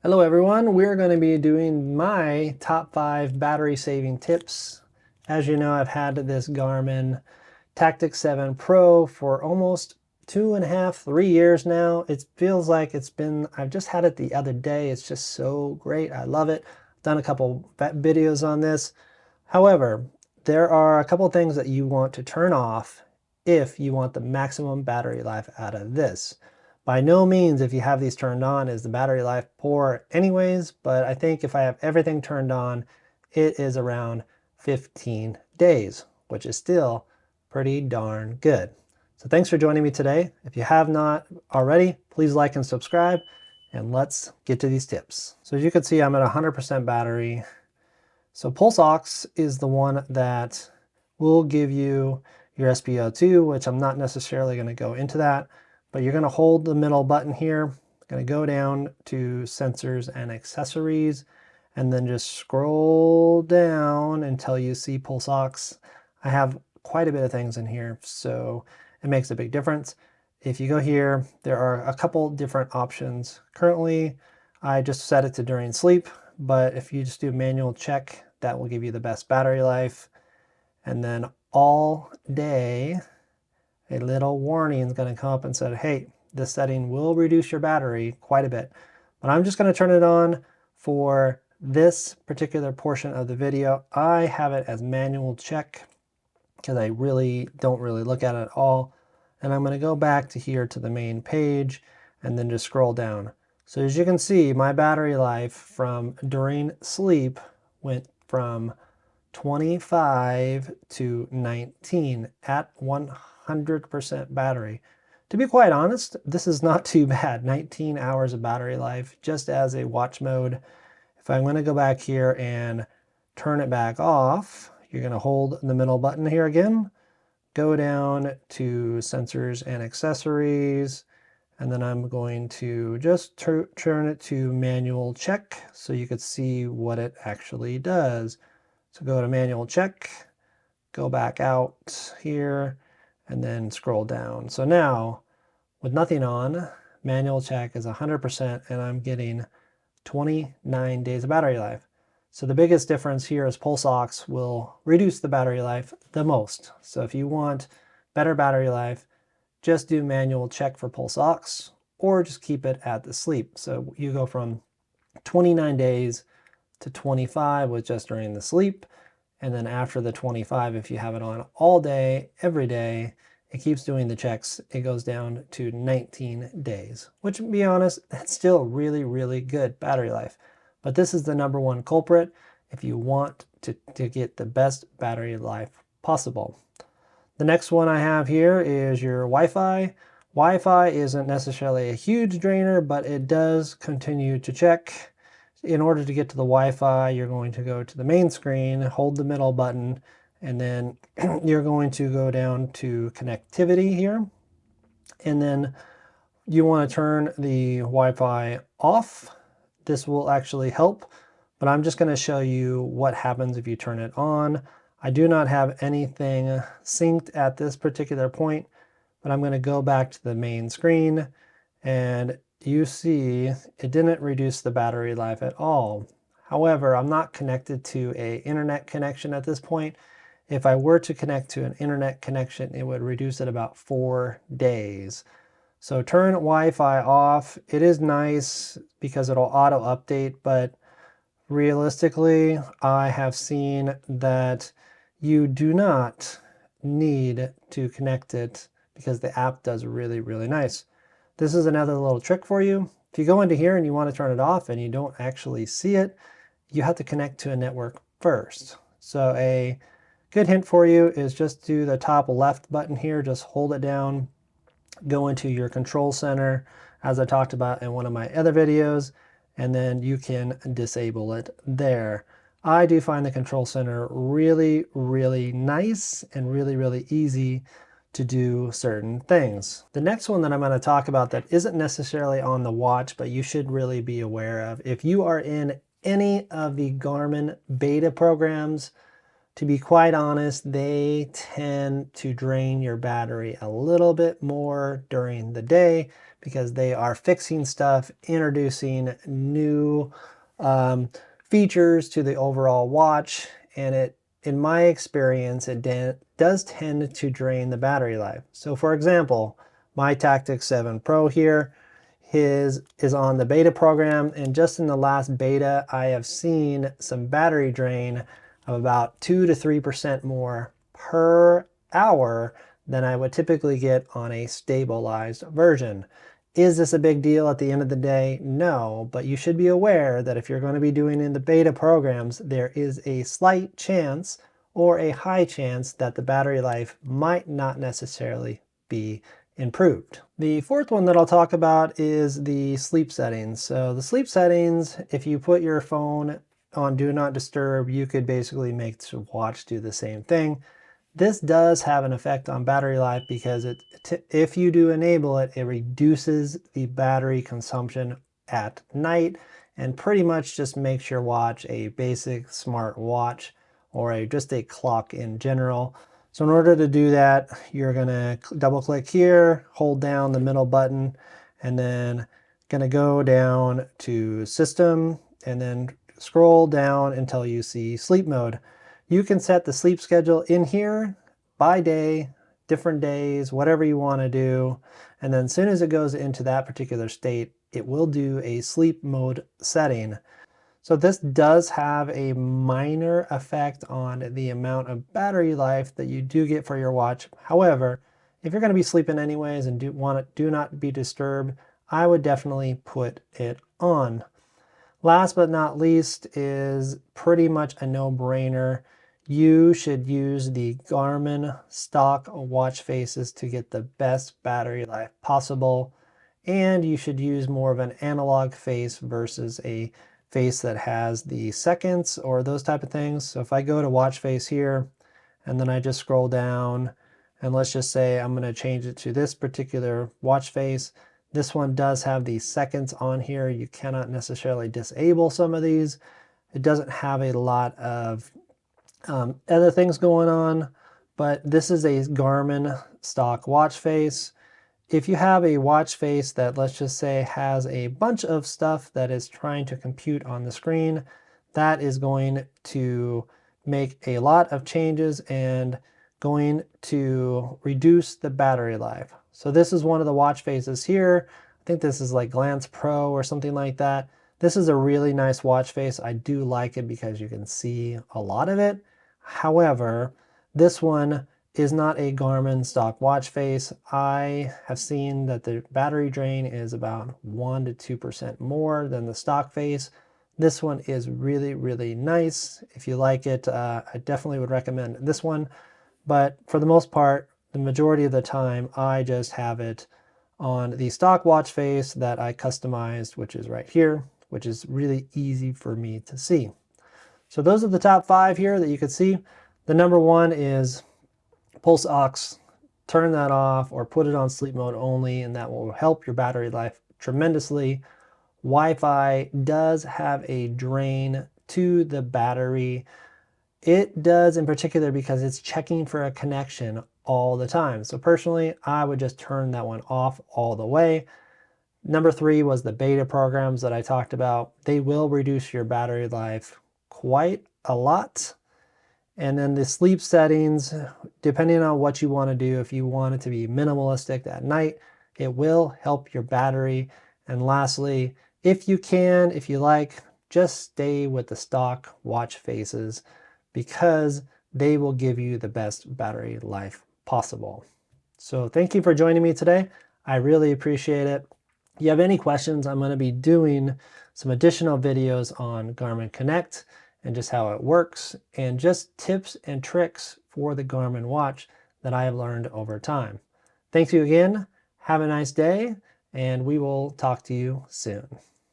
Hello everyone, we're going to be doing my top 5 battery saving tips. As you know, I've had this Garmin Tactix 7 Pro for almost 2.5, 3 years now. It feels like I've just had it the other day. It's just so great. I love it. I've done a couple videos on this. However, there are a couple things that you want to turn off if you want the maximum battery life out of this. By no means, if you have these turned on, is the battery life poor anyways, but I think if I have everything turned on, it is around 15 days, which is still pretty darn good. So thanks for joining me today. If you have not already, please like and subscribe, and let's get to these tips. So as you can see, I'm at 100% battery. So Pulseox is the one that will give you your SpO2, which I'm not necessarily going to go into that. But you're going to hold the middle button here, going to go down to sensors and accessories, and then just scroll down until you see Pulseox. I have quite a bit of things in here, so it makes a big difference. If you go here, there are a couple different options. Currently, I just set it to during sleep, but if you just do manual check, that will give you the best battery life. And then all day, a little warning is going to come up and say, hey, this setting will reduce your battery quite a bit. But I'm just going to turn it on for this particular portion of the video. I have it as manual check because I don't really look at it at all. And I'm going to go back to here to the main page and then just scroll down. So as you can see, my battery life from during sleep went from 25 to 19 at 100% battery. To be quite honest, this is not too bad. 19 hours of battery life just as a watch mode. If I'm going to go back here and turn it back off, you're going to hold the middle button here again, go down to sensors and accessories, and then I'm going to just turn it to manual check so you could see what it actually does. So go to manual check, go back out here, and then scroll down. So now, with nothing on, manual check is 100%, and I'm getting 29 days of battery life. So the biggest difference here is Pulseox will reduce the battery life the most. So if you want better battery life, just do manual check for Pulseox, or just keep it at the sleep. So you go from 29 days to 25 with just during the sleep. And then after the 25, if you have it on all day, every day, it keeps doing the checks. It goes down to 19 days, which, to be honest, that's still really, really good battery life. But this is the #1 culprit if you want to get the best battery life possible. The next one I have here is your Wi-Fi. Wi-Fi isn't necessarily a huge drainer, but it does continue to check. In order to get to the Wi-Fi, you're going to go to the main screen, hold the middle button, and then you're going to go down to connectivity here. And then you want to turn the Wi-Fi off. This will actually help, but I'm just going to show you what happens if you turn it on. I do not have anything synced at this particular point, but I'm going to go back to the main screen, and you see it didn't reduce the battery life at all. However, I'm not connected to an internet connection at this point. If I were to connect to an internet connection, it would reduce it about 4 days. So turn Wi-Fi off. It is nice because it'll auto update, but realistically, I have seen that you do not need to connect it because the app does really, really nice. This is another little trick for you. If you go into here and you want to turn it off and you don't actually see it, you have to connect to a network first. So a good hint for you is just do the top left button here, just hold it down, go into your control center, as I talked about in one of my other videos, and then you can disable it there. I do find the control center really, really nice and really, really easy to do certain things. The next one that I'm going to talk about that isn't necessarily on the watch, but you should really be aware of, if you are in any of the Garmin beta programs, to be quite honest, they tend to drain your battery a little bit more during the day because they are fixing stuff, introducing new features to the overall watch, and in my experience, it does tend to drain the battery life. So for example, my Tactix 7 Pro here, his is on the beta program, and just in the last beta, I have seen some battery drain of about 2 to 3% more per hour than I would typically get on a stabilized version. Is this a big deal at the end of the day? No, but you should be aware that if you're going to be doing in the beta programs, there is a slight chance or a high chance that the battery life might not necessarily be improved. The fourth one that I'll talk about is the sleep settings. So the sleep settings, if you put your phone on Do Not Disturb, you could basically make the watch do the same thing. This does have an effect on battery life because if you do enable it, it reduces the battery consumption at night and pretty much just makes your watch a basic smart watch or just a clock in general. So in order to do that, you're gonna double click here, hold down the middle button, and then gonna go down to System and then scroll down until you see Sleep Mode. You can set the sleep schedule in here by day, different days, whatever you want to do. And then as soon as it goes into that particular state, it will do a sleep mode setting. So this does have a minor effect on the amount of battery life that you do get for your watch. However, if you're going to be sleeping anyways and do not be disturbed, I would definitely put it on. Last but not least is pretty much a no-brainer. You should use the Garmin stock watch faces to get the best battery life possible. And you should use more of an analog face versus a face that has the seconds or those type of things. So if I go to watch face here, and then I just scroll down, and let's just say I'm going to change it to this particular watch face. This one does have the seconds on here. You cannot necessarily disable some of these. It doesn't have a lot of other things going on, but this is a Garmin stock watch face. If you have a watch face that, let's just say, has a bunch of stuff that is trying to compute on the screen, that is going to make a lot of changes and going to reduce the battery life. So this is one of the watch faces here. I think this is like Glance Pro or something like that. This is a really nice watch face. I do like it because you can see a lot of it. However, this one is not a Garmin stock watch face. I have seen that the battery drain is about 1 to 2% more than the stock face. This one is really, really nice. If you like it, I definitely would recommend this one. But for the most part, the majority of the time, I just have it on the stock watch face that I customized, which is right here, which is really easy for me to see. So those are the top 5 here that you can see. The number 1 is Pulseox. Turn that off or put it on sleep mode only, and that will help your battery life tremendously. Wi-Fi does have a drain to the battery. It does in particular because it's checking for a connection all the time. So personally, I would just turn that one off all the way. Number 3 was the beta programs that I talked about. They will reduce your battery life quite a lot. And then the sleep settings, depending on what you want to do, if you want it to be minimalistic at night, it will help your battery. And lastly, if you can, if you like, just stay with the stock watch faces because they will give you the best battery life possible. So thank you for joining me today. I really appreciate it. If you have any questions, I'm going to be doing some additional videos on Garmin Connect and just how it works and just tips and tricks for the Garmin watch that I have learned over time. Thank you again. Have a nice day, and we will talk to you soon.